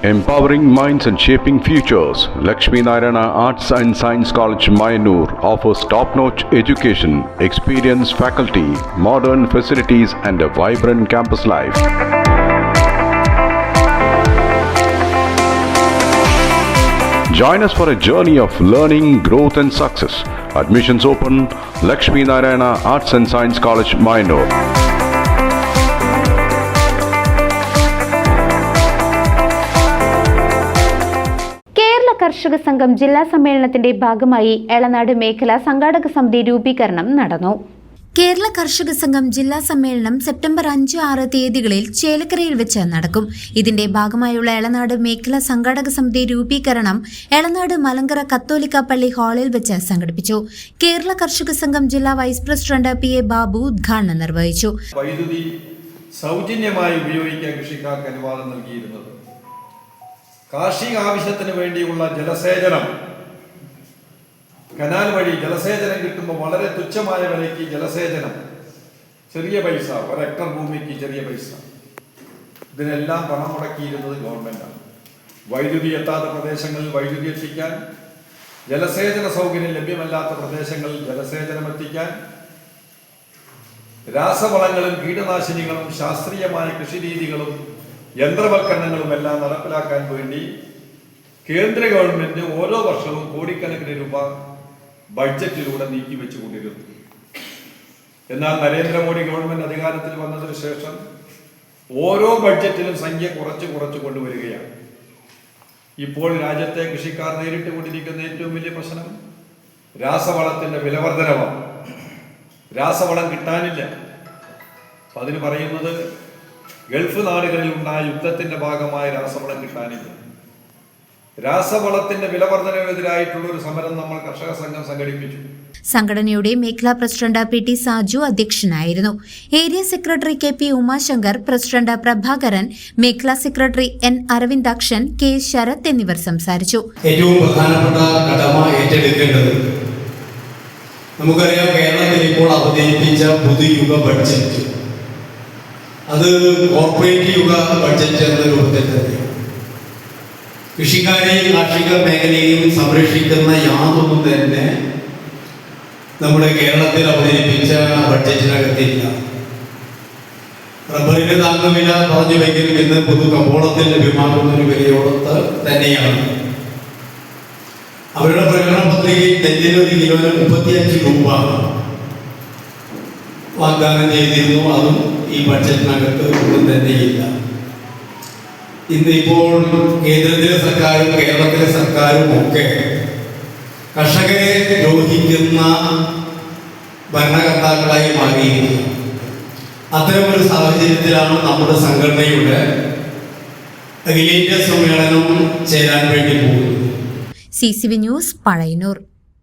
Empowering minds and shaping futures, Lakshmi Narayana Arts and Science College, Mayanur offers top-notch education, experienced faculty, modern facilities and a vibrant campus life. Join us for a journey of learning, growth and success. Admissions open, Lakshmi Narayana Arts and Science College, Mayanur. കർഷക സംഘം ജില്ലാ സമ്മേളനത്തിന്റെ ഭാഗമായി എളനാട് മേഖല സംഘാടക സമിതി രൂപീകരണം നടന്നു. കേരള കർഷക സംഘം ജില്ലാ സമ്മേളനം സെപ്റ്റംബർ 5-6 തീയതികളിൽ ചേലക്കരയിൽ വെച്ച് നടക്കും. ഇതിന്റെ ഭാഗമായുള്ള എളനാട് മേഖല സംഘാടക സമിതി രൂപീകരണം എളനാട് മലങ്കര കത്തോലിക്ക പള്ളി ഹാളിൽ വെച്ച് സംഘടിപ്പിച്ചു. കേരള കർഷക സംഘം ജില്ലാ വൈസ് പ്രസിഡന്റ് PA ബാബു ഉദ്ഘാടനം നിർവഹിച്ചു. വൈദ്യുതി സൗജന്യമായി ഉപയോഗിക്കാൻ കൃഷിക്കാർക്ക് അനുവാദം നൽകിയിരുന്നത്, കാർഷിക ആവശ്യത്തിന് വേണ്ടിയുള്ള ജലസേചനം കനാൽ വഴി ജലസേചനം കിട്ടുമ്പോൾ വളരെ തുച്ഛമായ വിലയ്ക്ക് ജലസേചനം, ചെറിയ പൈസ, 1 ഹെക്ടർ ഭൂമിക്ക് ചെറിയ പൈസ, ഇതിനെല്ലാം പണം മുടക്കിയിരുന്നത് ഗവൺമെന്റാണ്. വൈദ്യുതി എത്താത്ത പ്രദേശങ്ങളിൽ വൈദ്യുതി എത്തിക്കാൻ, ജലസേചന സൗകര്യം ലഭ്യമല്ലാത്ത പ്രദേശങ്ങളിൽ ജലസേചനം എത്തിക്കാൻ, രാസവളങ്ങളും കീടനാശിനികളും ശാസ്ത്രീയമായ കൃഷിരീതികളും യന്ത്രവൽക്കരണങ്ങളും എല്ലാം നടപ്പിലാക്കാൻ വേണ്ടി കേന്ദ്ര ഗവൺമെന്റ് ഓരോ വർഷവും കോടിക്കണക്കിന് രൂപ ബഡ്ജറ്റിലൂടെ നീക്കിവെച്ചുകൊണ്ടിരുന്നു. എന്നാൽ നരേന്ദ്രമോദി ഗവൺമെന്റ് അധികാരത്തിൽ വന്നതിന് ശേഷം ഓരോ ബഡ്ജറ്റിലും സംഖ്യ കുറച്ചു കൊണ്ടുവരികയാണ്. ഇപ്പോൾ രാജ്യത്തെ കൃഷിക്കാർ നേരിട്ട് കൊണ്ടിരിക്കുന്ന ഏറ്റവും വലിയ പ്രശ്നം രാസവളത്തിന്റെ വിലവർദ്ധനവാണ്. രാസവളം കിട്ടാനില്ല. അതിന് പറയുന്നത് ഗൾഫ് നാടുകളിൽ ഉണ്ടായ യുദ്ധത്തിന്റെ ഭാഗമായി രാസവളം കിട്ടാനില്ല. രാസവളത്തിന്റെ വിലവർദ്ധനവിനെതിരായിട്ടുള്ള ഒരു സമരം നമ്മൾ കർഷക സംഘം സംഘടിപ്പിച്ചു. സംഘടനയുടെ മേഖലാ പ്രസിഡന്റ് PT സാജു അധ്യക്ഷനായിരുന്നു. Area secretary KP Umashankar, president Prabhakaran, മേഖലാ secretary N Aravindakshan, K Sarath എന്നിവർ സംസാരിച്ചു. ഏറ്റവും പ്രധാനപ്പെട്ട കടമ ഏറ്റെടുക്കേണ്ടത്, നമുക്കറിയാം, കേരളത്തിൽ ഇപ്പോൾ അവതരിപ്പിച്ച പുതുയുഗ ബഡ്ജറ്റ് അത് കോർപ്പറേറ്റ് യുഗ ബഡ്ജറ്റ് എന്ന രൂപത്തിൽ തന്നെ കൃഷിക്കാരെയും കാർഷിക മേഖലയെയും സംരക്ഷിക്കുന്ന യാതൊന്നും തന്നെ നമ്മുടെ കേരളത്തിൽ അവതരിപ്പിച്ച ബഡ്ജറ്റിനകത്തില്ല. റബ്ബറിന്റെ താങ്ങുവില പറഞ്ഞുവെങ്കിലും ഇന്ന് പൊതു കമ്പോളത്തിൽ ലഭ്യമാകുന്ന ഒരു വിലയോടൊത്ത് തന്നെയാണ്. അവരുടെ പ്രകടന പത്രികയിൽ നെല്ലിന് 1 കിലോന് 35 രൂപ വാഗ്ദാനം ചെയ്തിരുന്നു. അതും ഈ ബഡ്ജറ്റിനകത്ത് ഒന്നും തന്നെയില്ല. ഇന്നിപ്പോൾ കേന്ദ്രത്തിലെ സർക്കാരും കേരളത്തിലെ സർക്കാരും ഒക്കെ കർഷകരെ ദ്രോഹിക്കുന്ന ഭരണകർത്താക്കളായി മാറിയിരിക്കുന്നു. അത്തരമൊരു സാഹചര്യത്തിലാണ് നമ്മുടെ സംഘടനയുടെ അഖിലേന്ത്യാ സമ്മേളനം ചേരാൻ വേണ്ടി പോകുന്നത്. CCV news, Pazhayannur.